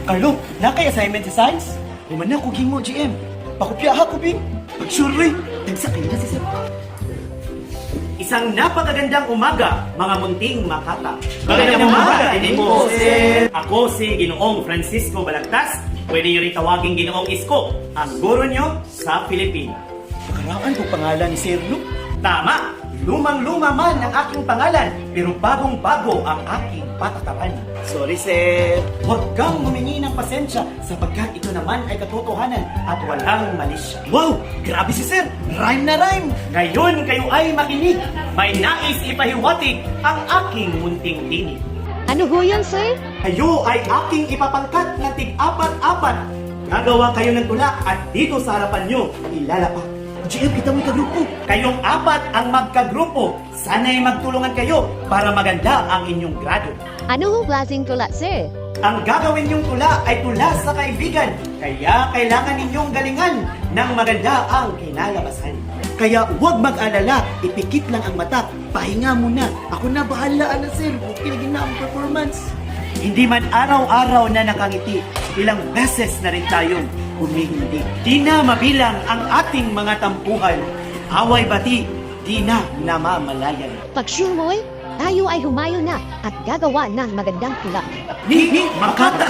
Carlo, nakay assignment sa science? Umana ko mo, GM. Pakupya ha ko, Bing. Pag-sure, tagsa kayo na si Sir. Isang napakagandang umaga, mga munting makata. Magandang umaga, hindi po, sir. Ako si Ginoong Francisco Balagtas. Pwede niyo rin tawagin Ginoong Isko, ang guro niyo sa Philippines. Makaraan ko pangalan ni Sir Luke. Tama! Lumang-luma man ang aking pangalan, pero bagong-bago ang aking patakaran. Sorry, Sir. Huwag kang humingi ng pasensya sapagkat ito naman ay katotohanan at walang malisya. Wow, grabe si Sir. Rhyme na rhyme. Ngayon kayo ay makinig. May nais ipahiwatig ang aking munting tinig. Ano ho yun, sir? Kayo ay aking ipapangkat na tig-apat-apat. Gagawa kayo ng tula at dito sa harapan nyo, ilalapak. GM, kita mo grupo. Kayong apat ang magkagrupo. Sana'y magtulungan kayo para maganda ang inyong grado. Ano ho klaseng tula, sir? Ang gagawin niyong tula ay tula sa kaibigan. Kaya kailangan ninyong galingan ng maganda ang kinalabasan. Kaya huwag mag-alala, ipikit lang ang mata. Pahinga muna. Ako na bahala na, Sir. Okay lagi na ang performance. Hindi man araw-araw na nakangiti, ilang beses na rin tayong humihindi. Di na mabilang ang ating mga tampuhan. Away bati, di na namamalayan. Pag sure mo'y, tayo ay humayo na at gagawa ng magandang tula. Ni, makata,